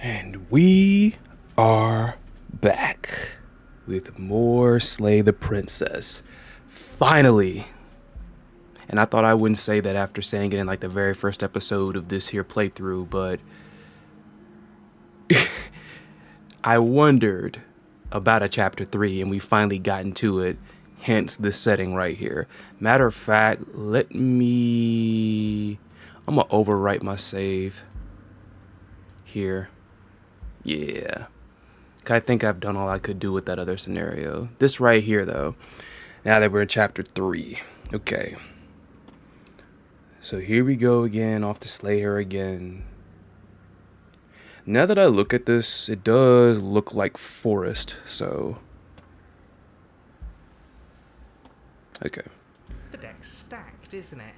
And we are back with more Slay the Princess. Finally. And I thought I wouldn't say that after saying it in like the very first episode of this here playthrough, but I wondered about a chapter 3 and we finally gotten to it. Hence this setting right here. Matter of fact, I'm gonna overwrite my save here. Yeah. I think I've done all I could do with that other scenario. This right here, though, now that we're in chapter 3. Okay. So here we go again, off to slay her again. Now that I look at this, it does look like forest, so... Okay. The deck's stacked, isn't it?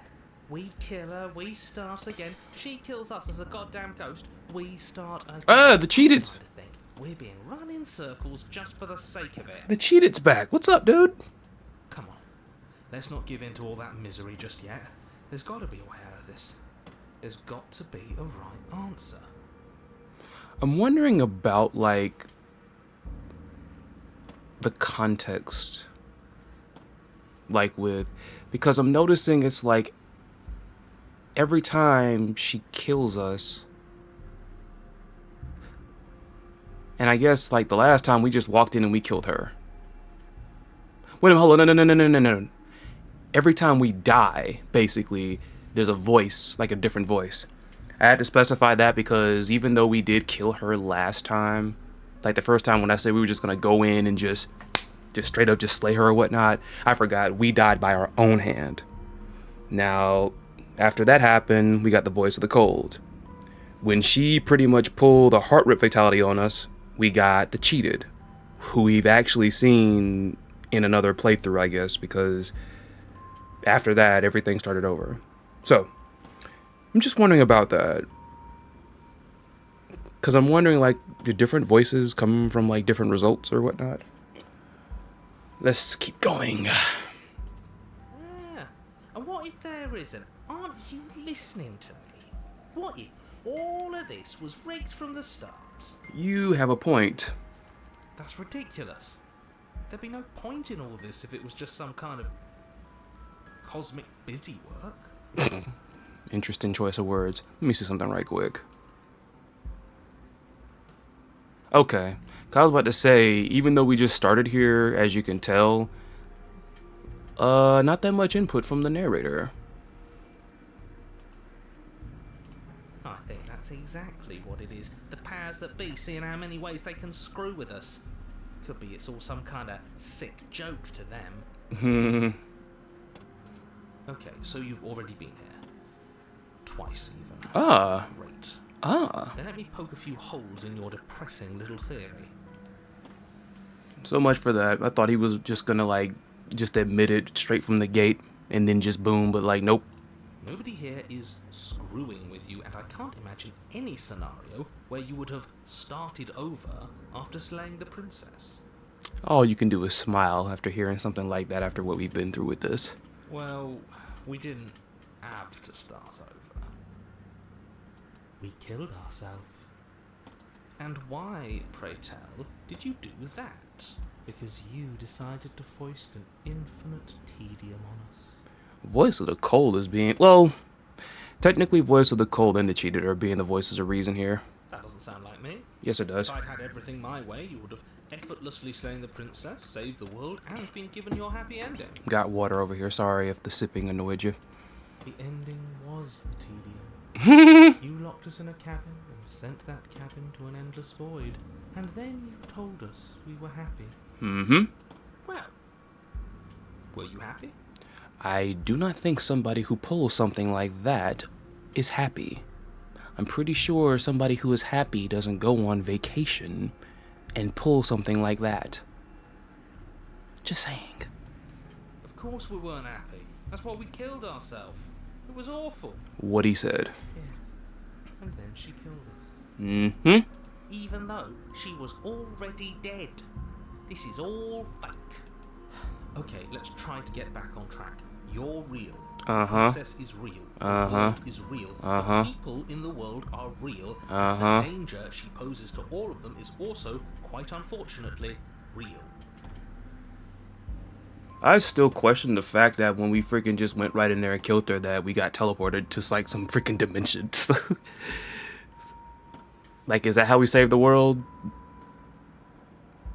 We kill her, we start again. She kills us as a goddamn ghost. We start again. Ah, the cheateds! We're being run in circles just for the sake of it. The cheated's back. What's up, dude? Come on. Let's not give in to all that misery just yet. There's got to be a way out of this. There's got to be a right answer. I'm wondering about, like, the context. Like, because I'm noticing it's like every time she kills us, and I guess like the last time we just walked in and we killed her. Wait a minute, hold on, no. Every time we die, basically, there's a voice, like a different voice. I had to specify that because even though we did kill her last time, like the first time when I said we were just gonna go in and just straight up just slay her or whatnot, I forgot we died by our own hand. Now, after that happened, we got the voice of the cold. When she pretty much pulled a heart rip fatality on us, we got the cheated, who we've actually seen in another playthrough, I guess, because after that, everything started over. So, I'm just wondering about that. Because I'm wondering, like, do different voices come from, like, different results or whatnot? Let's keep going. Yeah. And what if there isn't? Aren't you listening to me? What if all of this was rigged from the start? You have a point. That's ridiculous. There'd be no point in all this if it was just some kind of cosmic busy work. Interesting choice of words. Let me see something right quick. Okay. I was about to say, even though we just started here, as you can tell, not that much input from the narrator. I think that's exactly what it is. The powers that be, seeing how many ways they can screw with us. Could be it's all some kind of sick joke to them. Okay, so you've already been here. Twice, even. Ah. Great. Ah. Then let me poke a few holes in your depressing little theory. So much for that. I thought he was just gonna, like, just admit it straight from the gate and then just boom, but, like, nope. Nobody here is screwing with you, and I can't imagine any scenario where you would have started over after slaying the princess. All you can do is smile after hearing something like that after what we've been through with this. Well, we didn't have to start over. We killed ourselves. And why, pray tell, did you do that? Because you decided to foist an infinite tedium on us. Voice of the Cold is being... Well, technically Voice of the Cold and the Cheated are being the voices of reason here. That doesn't sound like me. Yes, it does. If I'd had everything my way, you would have effortlessly slain the princess, saved the world, and been given your happy ending. Got water over here. Sorry if the sipping annoyed you. The ending was the tedium. You locked us in a cabin and sent that cabin to an endless void. And then you told us we were happy. Well, were you happy? I do not think somebody who pulls something like that is happy. I'm pretty sure somebody who is happy doesn't go on vacation and pull something like that. Just saying. Of course we weren't happy. That's why we killed ourselves. It was awful. What he said. Yes. And then she killed us. Even though she was already dead. This is all fake. Okay, let's try to get back on track. You're real. Uh-huh. Access is real. The Uh-huh. world is real. Uh-huh. The people in the world are real. Uh-huh. And the danger she poses to all of them is also, quite unfortunately, real. I still question the fact that when we freaking just went right in there and killed her, that we got teleported to like some freaking dimensions. Like, is that how we saved the world?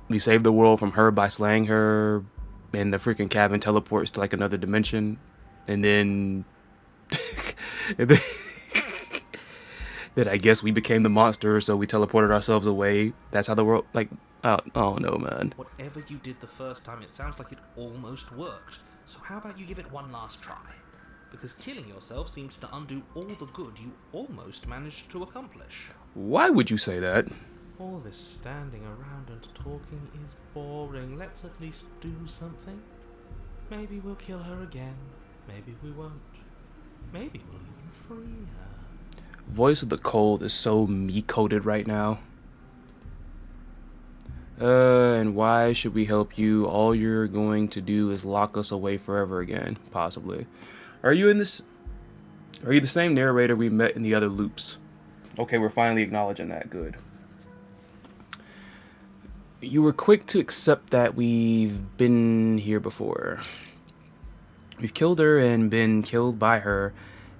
We saved the world from her by slaying her, and the freaking cabin teleports to like another dimension, and then, and then, then I guess we became the monster, so we teleported ourselves away. That's how the world, like, oh no, man. Whatever you did the first time, it sounds like it almost worked. So how about you give it one last try? Because killing yourself seems to undo all the good you almost managed to accomplish. Why would you say that? All this standing around and talking is boring. Let's at least do something. Maybe we'll kill her again. Maybe we won't. Maybe we'll even free her. Voice of the Cold is so me-coded right now. And why should we help you? All you're going to do is lock us away forever again, possibly. Are you the same narrator we met in the other loops? Okay, we're finally acknowledging that. Good. You were quick to accept that we've been here before. We've killed her and been killed by her,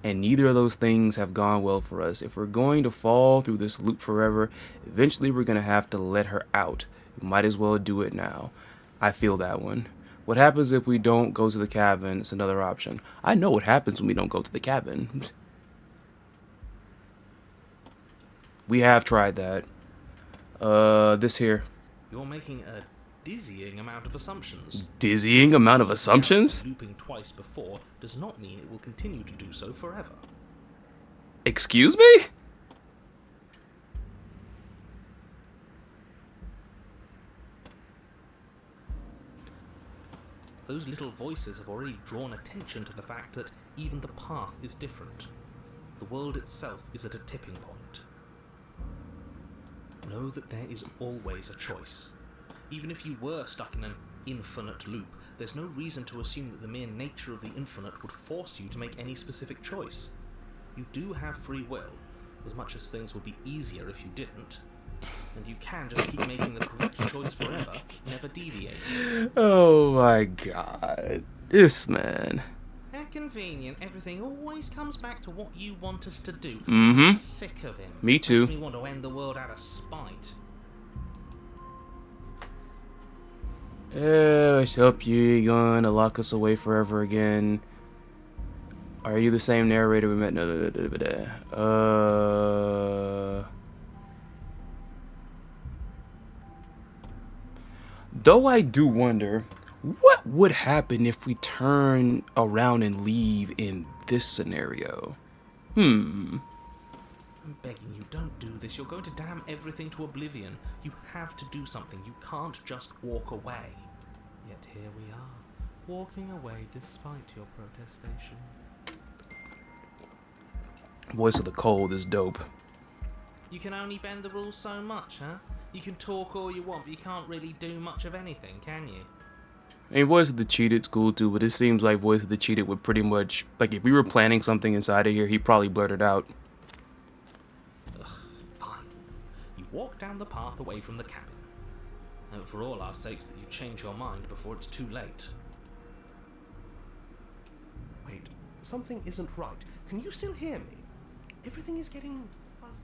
and neither of those things have gone well for us. If we're going to fall through this loop forever, eventually we're going to have to let her out. We might as well do it now. I feel that one. What happens if we don't go to the cabin? It's another option. I know what happens when we don't go to the cabin. We have tried that. This here. You're making a dizzying amount of assumptions. Dizzying amount of assumptions? Looping twice before does not mean it will continue to do so forever. Excuse me? Those little voices have already drawn attention to the fact that even the path is different. The world itself is at a tipping point. Know that there is always a choice. Even if you were stuck in an infinite loop, there's no reason to assume that the mere nature of the infinite would force you to make any specific choice. You do have free will, as much as things would be easier if you didn't. And you can just keep making the correct choice forever, never deviating. Oh my god. This man. How convenient. Everything always comes back to what you want us to do. Mm-hmm. I'm sick of him. Me too. Makes me want to end the world out of spite. Let's help you. You're gonna lock us away forever again. Are you the same narrator we met? No. Though I do wonder, what would happen if we turn around and leave in this scenario? I'm begging you, don't do this. You're going to damn everything to oblivion. You have to do something. You can't just walk away. Yet here we are, walking away despite your protestations. Voice of the Cold is dope. You can only bend the rules so much, huh? You can talk all you want, but you can't really do much of anything, can you? I mean, Voice of the Cheated's cool too, but it seems like Voice of the Cheated would pretty much, like, if we were planning something inside of here, he'd probably blurt it out. Ugh, fine. You walk down the path away from the cabin. And for all our sakes that you change your mind before it's too late. Wait, something isn't right. Can you still hear me? Everything is getting fuzzy.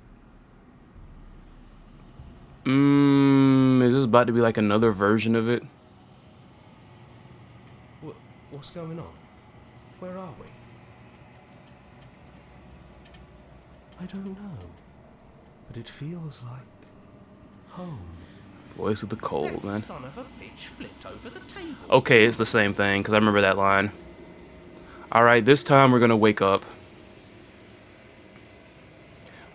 Is this about to be like another version of it? What's going on? Where are we? I don't know. But it feels like home. Voice of the Cold, That man. son of a bitch flipped over the table. Okay, it's the same thing, because I remember that line. Alright, this time we're gonna wake up.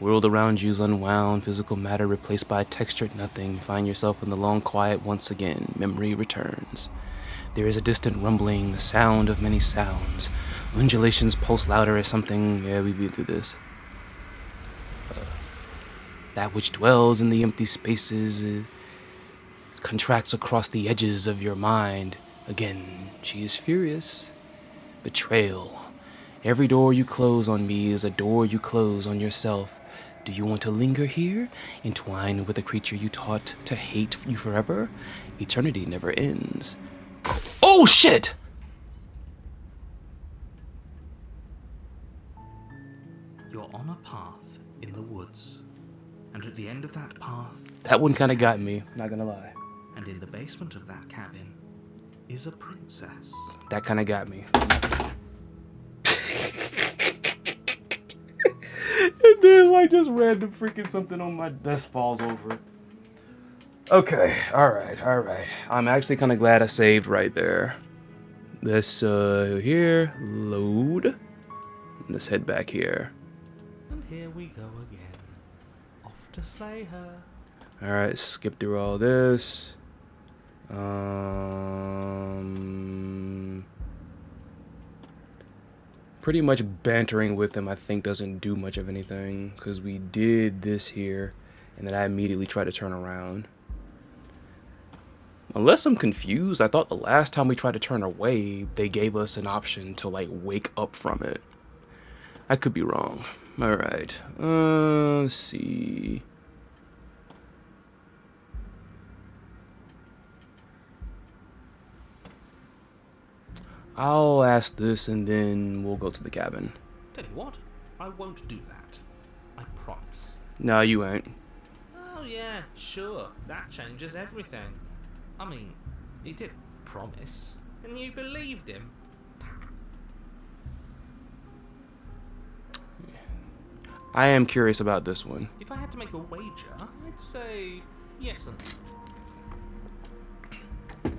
World around you is unwound, physical matter replaced by textured nothing. You find yourself in the long quiet once again. Memory returns. There is a distant rumbling, the sound of many sounds. Undulations pulse louder as something... Yeah, we've been through this. That which dwells in the empty spaces contracts across the edges of your mind. Again, she is furious. Betrayal. Every door you close on me is a door you close on yourself. Do you want to linger here, entwined with a creature you taught to hate you forever? Eternity never ends. Oh shit! You're on a path in the woods, and at the end of that path, That one is a kind of got cabin. me, not gonna lie. And in the basement of that cabin is a princess. That kind of got me. And then, like, just random freaking something on my desk falls over. Okay, alright. I'm actually kind of glad I saved right there. Let's, here, load. Let's head back here. And here we go again, off to slay her. Alright, skip through all this. Pretty much bantering with him, I think, doesn't do much of anything, because we did this here, and then I immediately tried to turn around. Unless I'm confused, I thought the last time we tried to turn away, they gave us an option to, like, wake up from it. I could be wrong. Alright, let's see. I'll ask this and then we'll go to the cabin. Tell you what, I won't do that. I promise. No, you ain't. Oh yeah, sure, that changes everything. I mean, he did promise, and you believed him. I am curious about this one. If I had to make a wager, I'd say yes and no.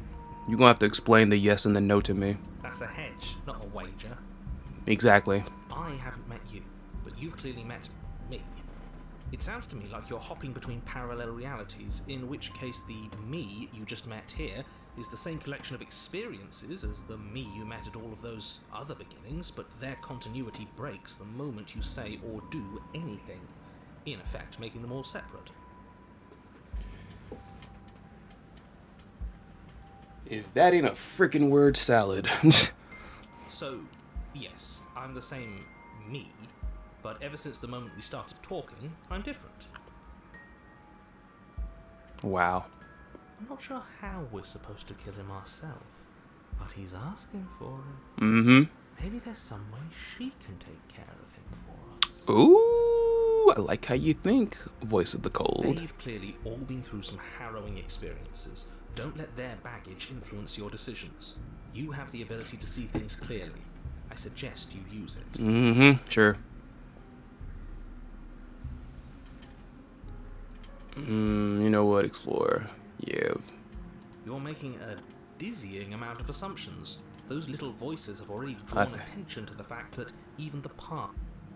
You're gonna have to explain the yes and the no to me. That's a hedge, not a wager. Exactly. I haven't met you, but you've clearly met me. It sounds to me like you're hopping between parallel realities, in which case the me you just met here is the same collection of experiences as the me you met at all of those other beginnings, but their continuity breaks the moment you say or do anything, in effect making them all separate. If that ain't a freaking word salad. So, yes, I'm the same me, but ever since the moment we started talking, I'm different. Wow. I'm not sure how we're supposed to kill him ourselves, but he's asking for it. Mm-hmm. Maybe there's some way she can take care of him for us. Ooh, I like how you think, voice of the cold. They've clearly all been through some harrowing experiences. Don't let their baggage influence your decisions. You have the ability to see things clearly. I suggest you use it. Mm-hmm, sure. You know what, Explorer? Yeah. You're making a dizzying amount of assumptions. Those little voices have already drawn attention to the fact that even the path...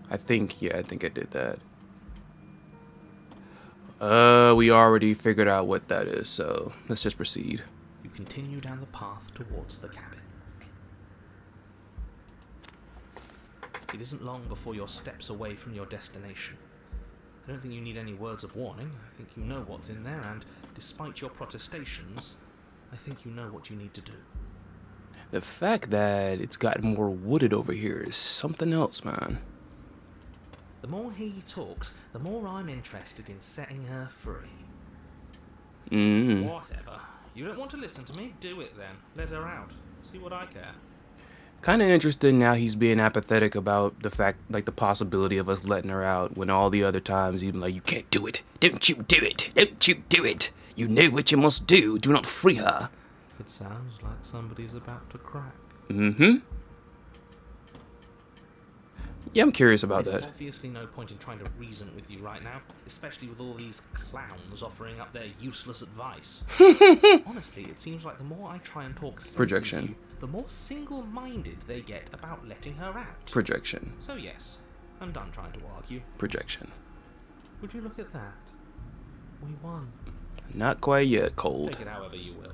I think I did that. We already figured out what that is, so let's just proceed. You continue down the path towards the cabin. It isn't long before you're steps away from your destination. I don't think you need any words of warning. I think you know what's in there, and despite your protestations, I think you know what you need to do. The fact that it's gotten more wooded over here is something else, man. The more he talks, the more I'm interested in setting her free. Whatever. You don't want to listen to me? Do it then. Let her out. See what I care. Kind of interested now he's being apathetic about the fact, like, the possibility of us letting her out, when all the other times he'd be like, you can't do it. Don't you do it. Don't you do it. You know what you must do. Do not free her. It sounds like somebody's about to crack. Mm-hmm. Yeah, I'm curious about There's that. obviously no point in trying to reason with you right now, especially with all these clowns offering up their useless advice. Honestly, it seems like the more I try and talk sense Projection. into you, the more single-minded they get about letting her out. Projection. So yes, I'm done trying to argue. Projection. Would you look at that? We won. Not quite yet, cold. Take it however you will.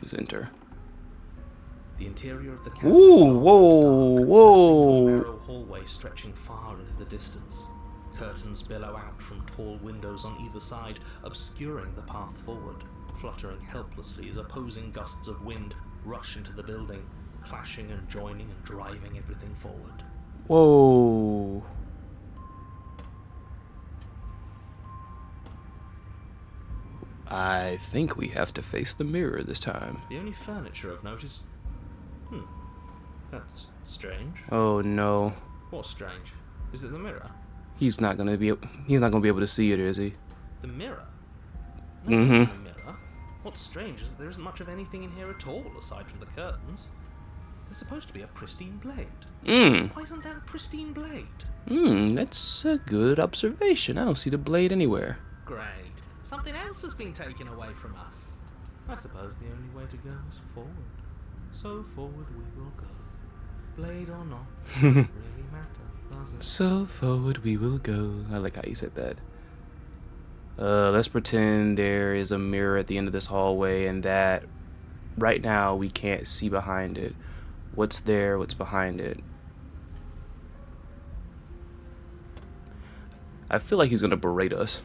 Let's enter. The interior of the cabin Ooh, is dark, whoa, with a whoa. single narrow hallway stretching far into the distance. Curtains billow out from tall windows on either side, obscuring the path forward, fluttering helplessly as opposing gusts of wind rush into the building, clashing and joining and driving everything forward. Whoa. I think we have to face the mirror this time. The only furniture I've noticed... That's strange. Oh no. What's strange? Is it the mirror? He's not gonna be able to see it, is he? The mirror? No, the mirror. What's strange is that there isn't much of anything in here at all, aside from the curtains. There's supposed to be a pristine blade. Why isn't there a pristine blade? That's a good observation. I don't see the blade anywhere. Great. Something else has been taken away from us. I suppose the only way to go is forward. So forward we will go. Blade or not, doesn't really matter, does it? So forward we will go. I like how you said that. Let's pretend there is a mirror at the end of this hallway and that right now we can't see behind it. What's there? What's behind it? I feel like he's gonna berate us.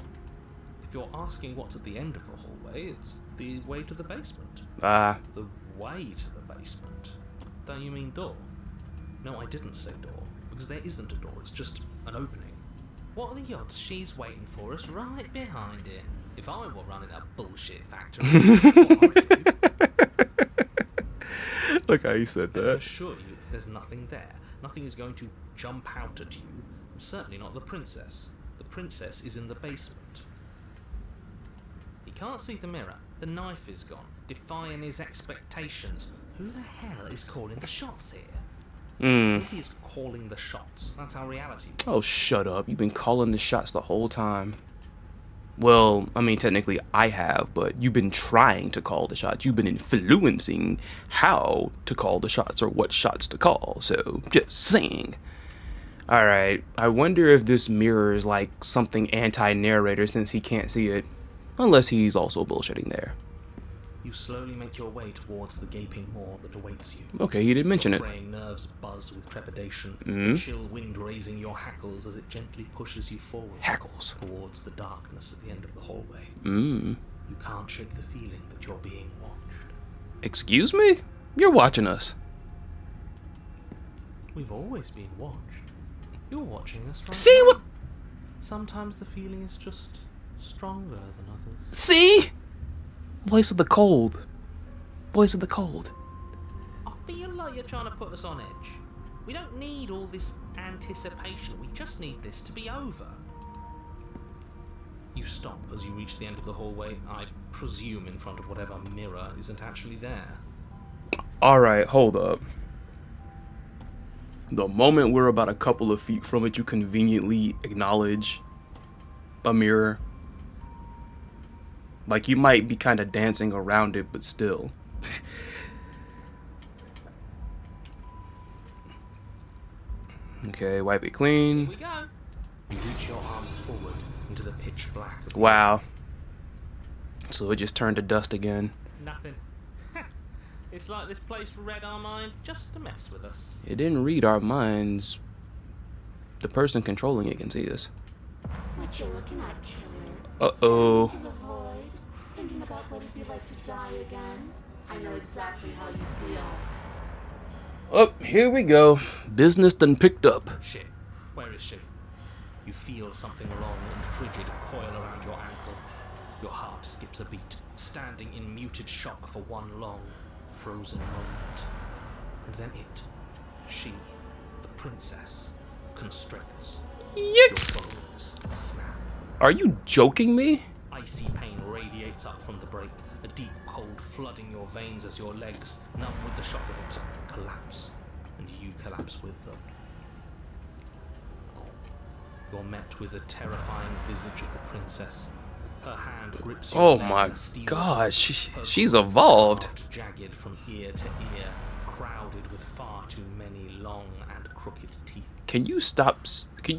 If you're asking what's at the end of the hallway, it's the way to the basement. Ah. The way to the basement. Don't you mean door? No, I didn't say door, because there isn't a door, it's just an opening. What are the odds she's waiting for us right behind it? If I were running a bullshit factory, that's what I'd do. Look how you said I that. assure you there's nothing there. Nothing is going to jump out at you, and certainly not the princess. The princess is in the basement. He can't see the mirror. The knife is gone, defying his expectations. Who the hell is calling the shots here? Nobody is calling the shots. That's our reality. Oh, shut up. You've been calling the shots the whole time. Well, I mean, technically I have, but you've been trying to call the shots. You've been influencing how to call the shots or what shots to call. So, just saying. Alright, I wonder if this mirror is like something anti-narrator since he can't see it. Unless he's also bullshitting there. You slowly make your way towards the gaping maw that awaits you. Okay, he didn't mention Your it. fraying nerves buzz with trepidation, the chill wind raising your hackles as it gently pushes you forward. Hackles. Towards the darkness at the end of the hallway. Mm. You can't shake the feeling that you're being watched. Excuse me? You're watching us. We've always been watched. You're watching us right See now. what? Sometimes the feeling is just stronger than others. See? Voice of the cold. Voice of the cold. I feel like you're trying to put us on edge. We don't need all this anticipation. We just need this to be over. You stop as you reach the end of the hallway, I presume in front of whatever mirror isn't actually there. Alright, hold up. The moment we're about a couple of feet from it, you conveniently acknowledge a mirror. Like, you might be kind of dancing around it, but still. Okay, wipe it Here clean. we go. You reach your arm forward into the pitch black of the Wow. So it just turned to dust again. Nothing. It's like this place read our mind just to mess with us. It didn't read our minds. The person controlling it can see us. What you're looking at, killer. Uh-oh. Staring into the void, thinking about what it'd be like to die again. I know exactly how you feel. Oh, here we go. Business done picked up. Shit. Where is she? You feel something wrong and frigid coil around your ankle. Your heart skips a beat, standing in muted shock for one long, frozen moment. And then she, the princess, constricts. Your bones snap. Are you joking me? Icy pain radiates up from the break, a deep cold flooding your veins as your legs, numb with the shock of it, collapse. And you collapse with them. You're met with a terrifying visage of the princess. Her hand grips your Oh leg my in a steel god, fist, her she's grip evolved. carved jagged from ear to ear, crowded with far too many long and crooked teeth. Can you stop? Can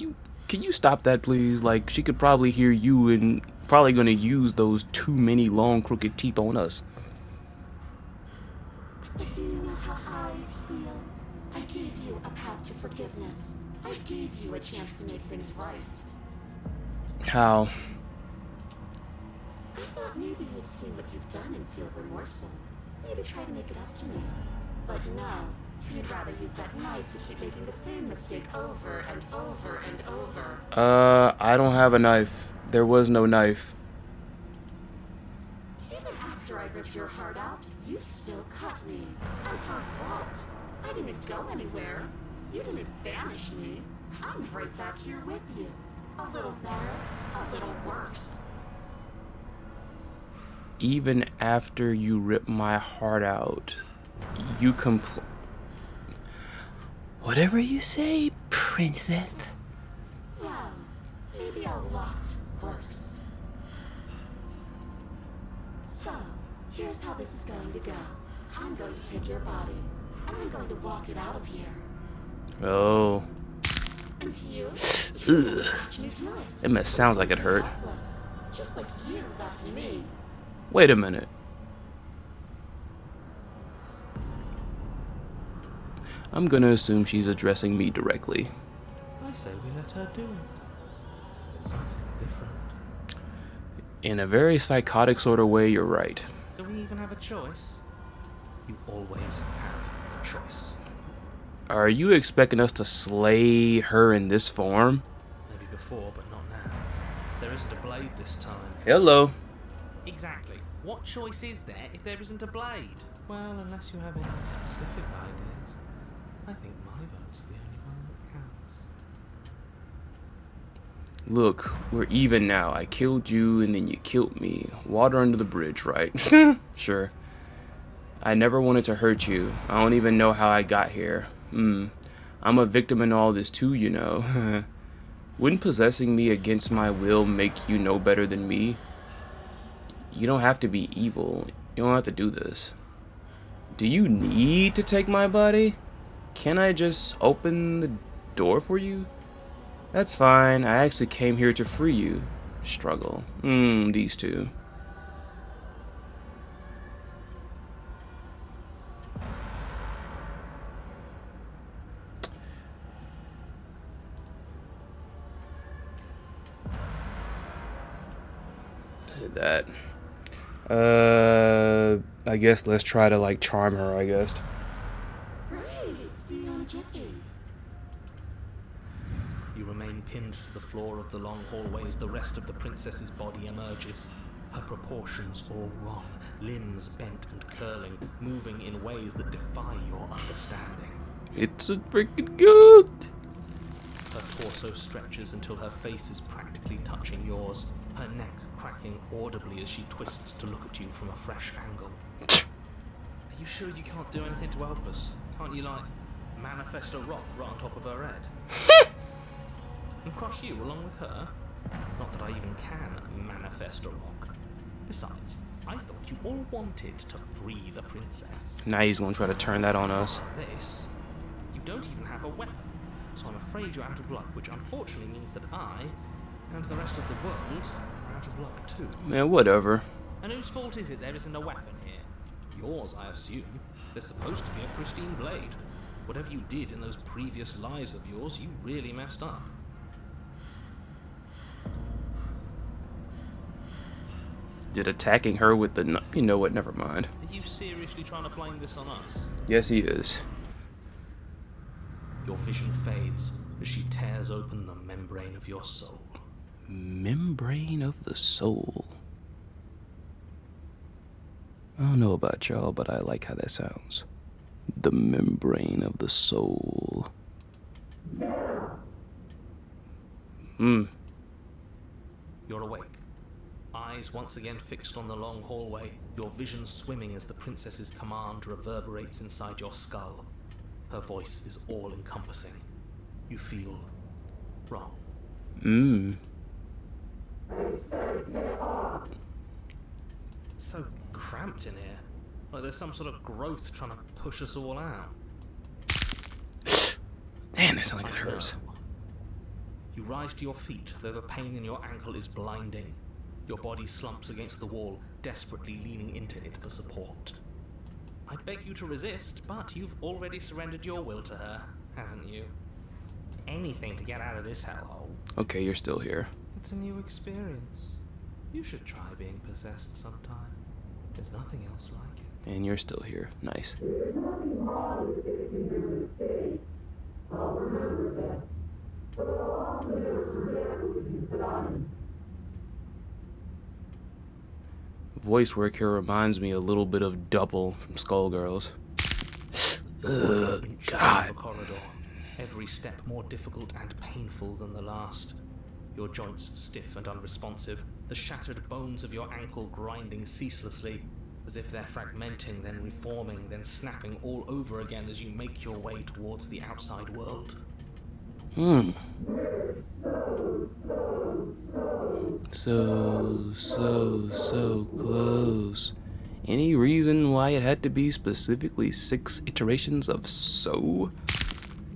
you stop that, please? Like, she could probably hear you and probably gonna use those too many long crooked teeth on us. But do you know how I feel? I gave you a path to forgiveness. I gave you a chance to make things right. How? I thought maybe you'd see what you've done and feel remorseful. maybe try to make it up to me. But no, he'd rather use that knife to keep making the same mistake over and over and over. I don't have a knife. There was no knife. Even after I ripped your heart out, you still cut me. And for what? I didn't go anywhere. You didn't banish me. I'm right back here with you. A little better, a little worse. Even after you ripped my heart out, you whatever you say, princess. Well, maybe a lot worse. So, here's how this is going to go. I'm going to take your body, and I'm going to walk it out of here. Oh. And you Ugh. watch me do it. It mess sounds like it hurt. Helpless, just like you left me. Wait a minute. I'm gonna assume she's addressing me directly. I say we let her do it. It's something different. In a very psychotic sort of way, you're right. Do we even have a choice? You always have a choice. Are you expecting us to slay her in this form? Maybe before, but not now. There isn't a blade this time. Hello. Exactly. What choice is there if there isn't a blade? Well, unless you have any specific ideas, I think my vote's the only one that counts. Look, we're even now. I killed you and then you killed me. Water under the bridge, right? Sure. I never wanted to hurt you. I don't even know how I got here. I'm a victim in all this too, you know. Wouldn't possessing me against my will make you no better than me? You don't have to be evil. You don't have to do this. Do you need to take my body? Can I just open the door for you? That's fine. I actually came here to free you. Struggle. These two. That. I guess let's try to like charm her, I guess. Great, see you in a jiffy. You remain pinned to the floor of the long hallway as the rest of the princess's body emerges. Her proportions all wrong, limbs bent and curling, moving in ways that defy your understanding. It's a freaking good. Her torso stretches until her face is practically touching yours, her neck cracking audibly as she twists to look at you from a fresh angle. Are you sure you can't do anything to help us? Can't you, like, manifest a rock right on top of her head? And crush you along with her? Not that I even can manifest a rock. Besides, I thought you all wanted to free the princess. Now he's gonna try to turn that on us. This, you don't even have a weapon, so I'm afraid you're out of luck, which unfortunately means that I, and the rest of the world, are out of luck too. Man, whatever. And whose fault is it there isn't a weapon here? Yours, I assume. There's supposed to be a pristine blade. Whatever you did in those previous lives of yours, you really messed up. Did attacking her with the... You know what, never mind. Are you seriously trying to blame this on us? Yes, he is. Your vision fades as she tears open the membrane of your soul. Membrane of the soul. I don't know about y'all, but I like how that sounds. The membrane of the soul. You're awake. Eyes once again fixed on the long hallway, your vision swimming as the princess's command reverberates inside your skull. Her voice is all-encompassing. You feel wrong. It's so cramped in here. Like there's some sort of growth trying to push us all out. Man, that sounds like it hurts. You rise to your feet, though the pain in your ankle is blinding. Your body slumps against the wall, desperately leaning into it for support. I'd beg you to resist, but you've already surrendered your will to her, haven't you? Anything to get out of this hellhole. Okay, you're still here. It's a new experience. You should try being possessed sometime. There's nothing else like it. And you're still here. Nice. Voice work here reminds me a little bit of Double from Skullgirls. Ugh, Inches God. along the corridor, every step more difficult and painful than the last. Your joints stiff and unresponsive, the shattered bones of your ankle grinding ceaselessly, as if they're fragmenting, then reforming, then snapping all over again as you make your way towards the outside world. So close. Any reason why it had to be specifically 6 iterations of so?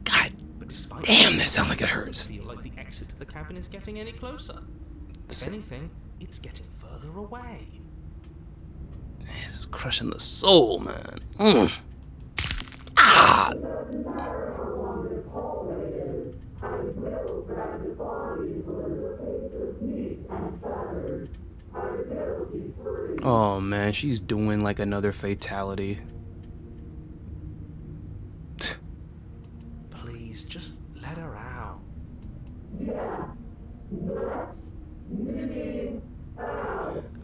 God But despite damn, that sounds like it hurts. doesn't feel like the exit to the cabin is getting any closer. If anything, it's getting further away. This is crushing the soul, man. Ah! Oh man, she's doing like another fatality. Please, just let her out.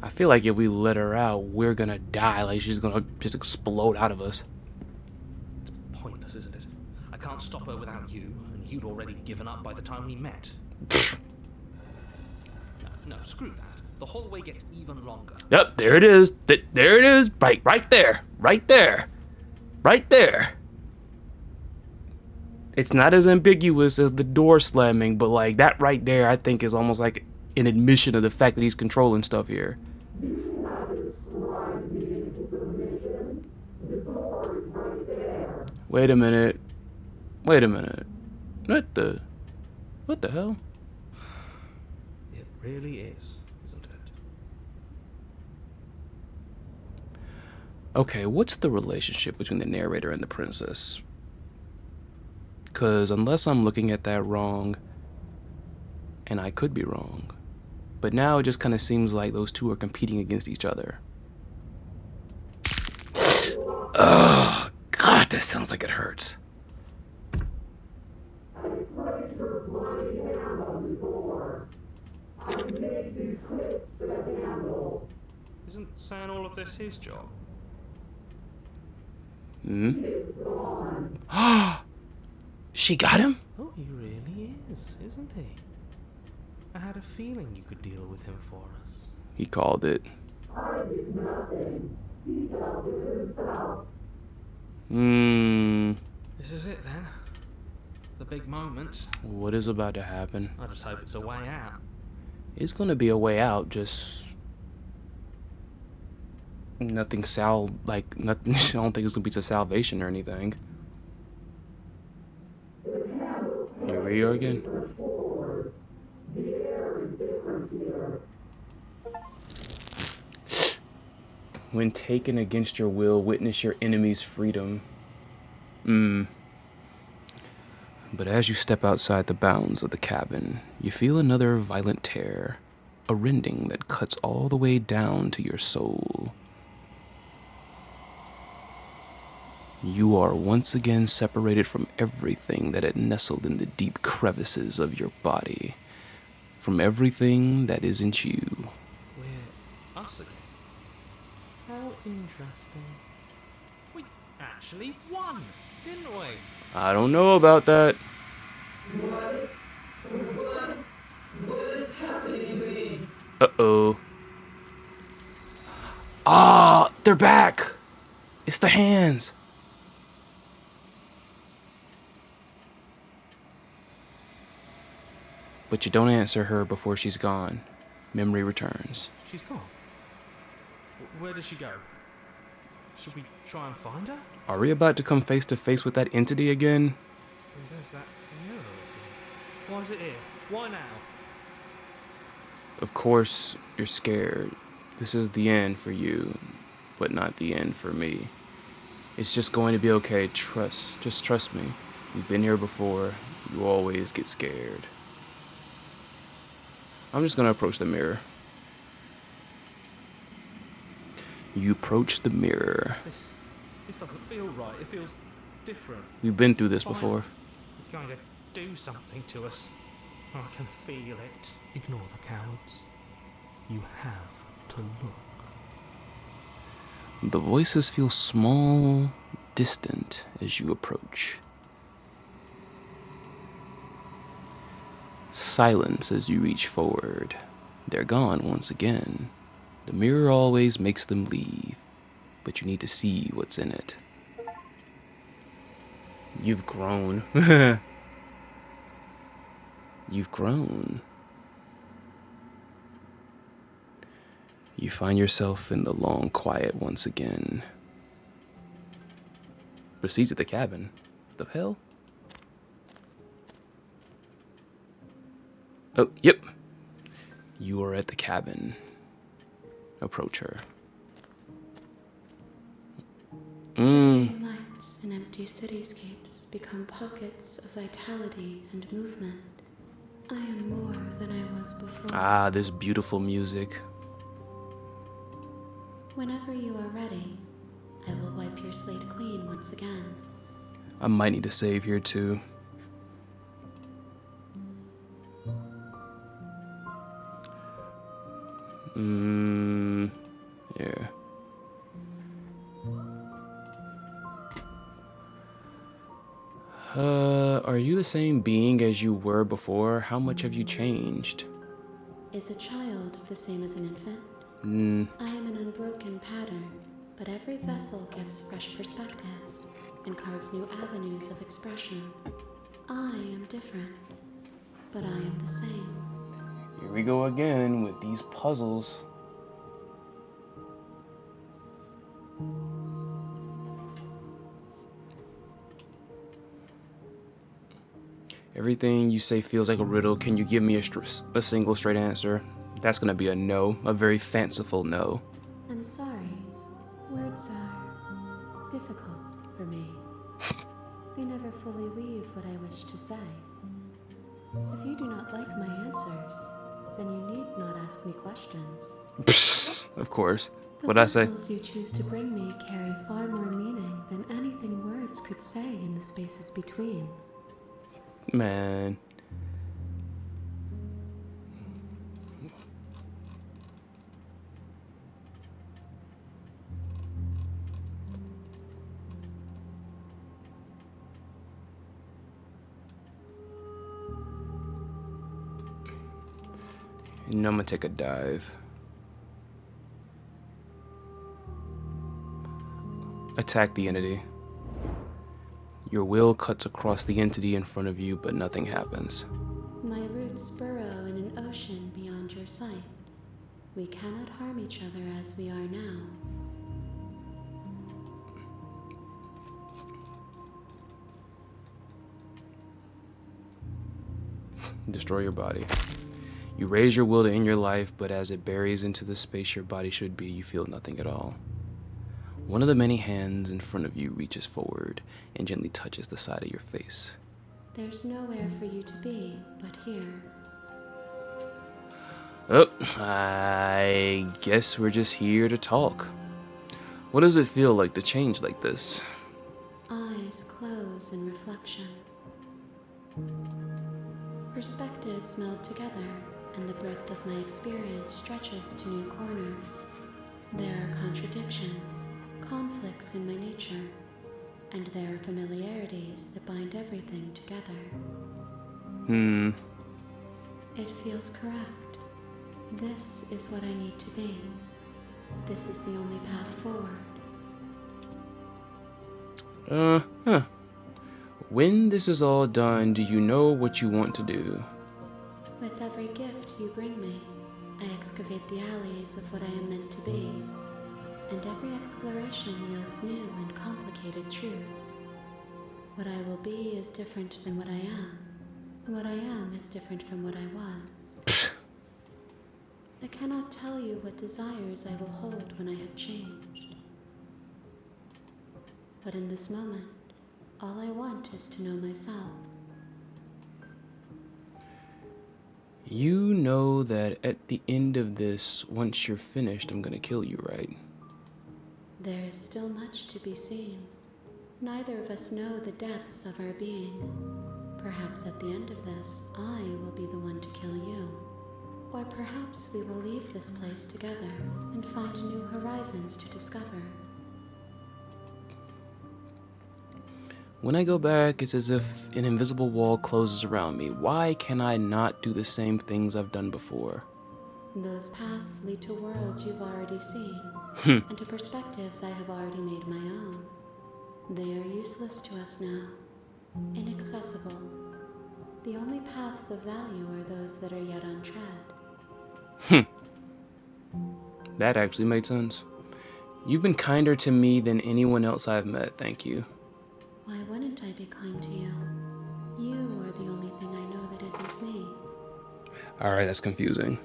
I feel like if we let her out, we're gonna die. Like she's gonna just explode out of us. Pointless, isn't it? I can't stop her without you, and you'd already given up by the time we met. No, screw that. The hallway gets even longer. Yep, there it is. There it is. Right there. Right there. Right there. It's not as ambiguous as the door slamming, but like that right there, I think is almost like an admission of the fact that he's controlling stuff here. Wait a minute. Wait a minute. What the hell? It really is, isn't it? Okay, what's the relationship between the narrator and the princess? Because unless I'm looking at that wrong, and I could be wrong, but now it just kind of seems like those two are competing against each other. Oh, God, that sounds like it hurts. Isn't saying all of this his job? She got him? Oh, he really is, isn't he? I had a feeling you could deal with him for us. He called it. This is it then. The big moment. What is about to happen? I just hope it's a way out. It's gonna be a way out, just nothing nothing. I don't think it's gonna be to salvation or anything. Here we are again. When taken against your will, witness your enemy's freedom. But as you step outside the bounds of the cabin, you feel another violent tear, a rending that cuts all the way down to your soul. You are once again separated from everything that had nestled in the deep crevices of your body, from everything that isn't you. We're us again. How interesting. We actually won, didn't we? I don't know about that. What is happening to me? Uh-oh. Ah, they're back. It's the hands. But you don't answer her before she's gone. Memory returns. She's gone. Where does she go? Should we try and find her? Are we about to come face to face with that entity again? And there's that mirror again. Why is it here? Why now? Of course, you're scared. This is the end for you, but not the end for me. It's just going to be okay. Just trust me. We've been here before. You always get scared. I'm just gonna approach the mirror. You approach the mirror. This doesn't feel right. It feels different. We've been through this Fine. before. It's going to do something to us. I can feel it. Ignore the cowards. You have to look. The voices feel small, distant as you approach. Silence as you reach forward. They're gone once again. The mirror always makes them leave, but you need to see what's in it. You've grown. You've grown. You find yourself in the long quiet once again. Proceed to the cabin. The hell? Oh, yep. You are at the cabin. Approach her. Flickering lights and empty cityscapes become pockets of vitality and movement. I am more than I was before. Ah, this beautiful music. Whenever you are ready, I will wipe your slate clean once again. I might need to save here too. Yeah. Are you the same being as you were before? How much have you changed? Is a child the same as an infant? I am an unbroken pattern, but every vessel gives fresh perspectives and carves new avenues of expression. I am different, but I am the same. Here we go again with these puzzles. Everything you say feels like a riddle. Can you give me a single straight answer? That's gonna be a no, a very fanciful no. I'm sorry. Words are difficult for me. They never fully weave what I wish to say. If you do not like my answers, then you need not ask me questions. Psst, of course. The What'd I say? vessels you choose to bring me carry far more meaning than anything words could say in the spaces between. Man. You know, I'm gonna take a dive. Attack the entity. Your will cuts across the entity in front of you, but nothing happens. My roots burrow in an ocean beyond your sight. We cannot harm each other as we are now. Destroy your body. You raise your will to end your life, but as it buries into the space your body should be, you feel nothing at all. One of the many hands in front of you reaches forward and gently touches the side of your face. There's nowhere for you to be but here. Oh, I guess we're just here to talk. What does it feel like to change like this? Eyes close in reflection. Perspectives meld together, and the breadth of my experience stretches to new corners. There are contradictions, conflicts in my nature, and there are familiarities that bind everything together. It feels correct. This is what I need to be. This is the only path forward. When this is all done, do you know what you want to do? With every gift you bring me, I excavate the alleys of what I am meant to be, and every exploration yields new and complicated truths. What I will be is different than what I am. What I am is different from what I was. I cannot tell you what desires I will hold when I have changed. But in this moment, all I want is to know myself. You know that at the end of this, once you're finished, I'm gonna kill you, right? There is still much to be seen. Neither of us know the depths of our being. Perhaps at the end of this, I will be the one to kill you. Or perhaps we will leave this place together and find new horizons to discover. When I go back, it's as if an invisible wall closes around me. Why can I not do the same things I've done before? Those paths lead to worlds you've already seen, and to perspectives I have already made my own. They are useless to us now, inaccessible. The only paths of value are those that are yet untread. That actually made sense. You've been kinder to me than anyone else I've met, thank you. Why wouldn't I be kind to you? You are the only thing I know that isn't me. Alright, that's confusing.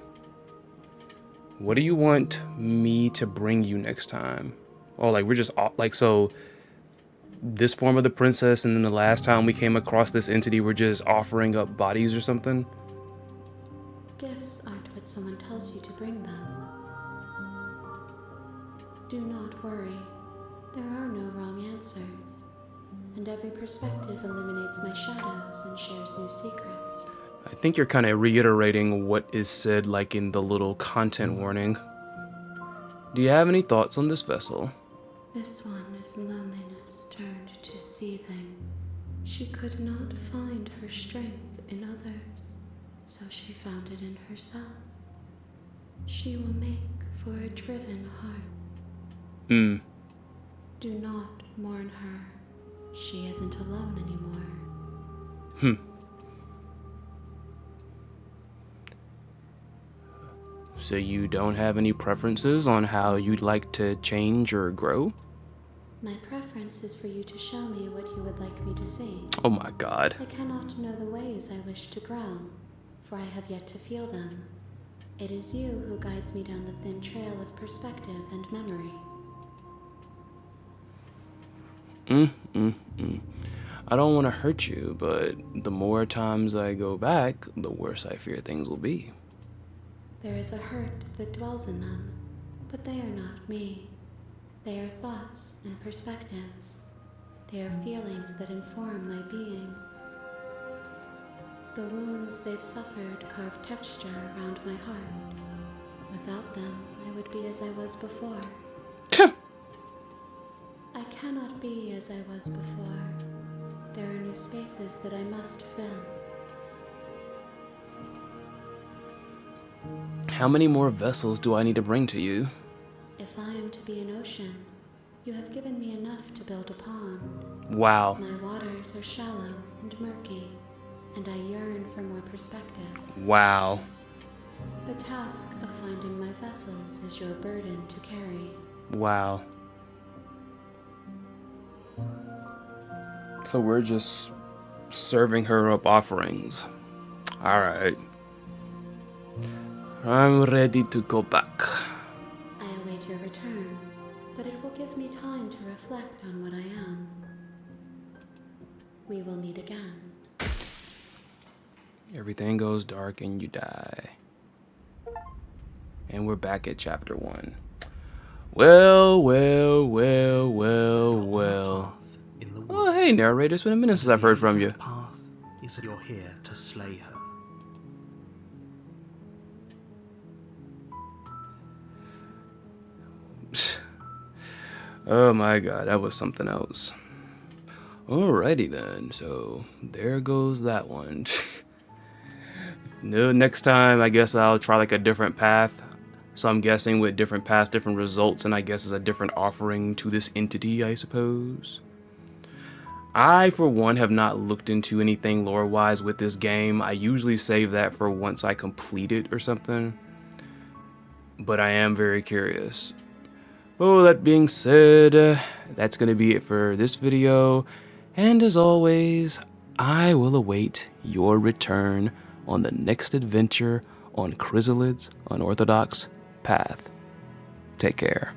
What do you want me to bring you next time? Oh, like we're just like, so this form of the princess, and then the last time we came across this entity, we're just offering up bodies or something? Gifts aren't what someone tells you to bring them. Do not worry. There are no wrong answers. And every perspective eliminates my shadows and shares new secrets. I think you're kind of reiterating what is said like in the little content warning. Do you have any thoughts on this vessel? This one is loneliness turned to seething. She could not find her strength in others, so she found it in herself. She will make for a driven heart. Do not mourn her. She isn't alone anymore. So you don't have any preferences on how you'd like to change or grow? My preference is for you to show me what you would like me to see. Oh my god. I cannot know the ways I wish to grow, for I have yet to feel them. It is you who guides me down the thin trail of perspective and memory. I don't want to hurt you, but the more times I go back, the worse I fear things will be. There is a hurt that dwells in them, but they are not me. They are thoughts and perspectives. They are feelings that inform my being. The wounds they've suffered carve texture around my heart. Without them, I would be as I was before. I cannot be as I was before. There are new spaces that I must fill. How many more vessels do I need to bring to you? If I am to be an ocean, you have given me enough to build a pond. Wow. My waters are shallow and murky, and I yearn for more perspective. Wow. The task of finding my vessels is your burden to carry. Wow. So we're just serving her up offerings. Alright. I'm ready to go back. I await your return, but it will give me time to reflect on what I am. We will meet again. Everything goes dark and you die. And we're back at chapter 1. Well. Oh, hey, narrator. It's been a minute since I've heard from you. Path is that you're here to slay her. Oh my god, that was something else. Alrighty then, so there goes that one. No, next time I guess I'll try like a different path. So I'm guessing with different paths, different results, and I guess it's a different offering to this entity, I suppose. I, for one, have not looked into anything lore-wise with this game. I usually save that for once I complete it or something. But I am very curious. Well, that being said, that's going to be it for this video. And as always, I will await your return on the next adventure on Chrysalid's Unorthodox Path. Take care.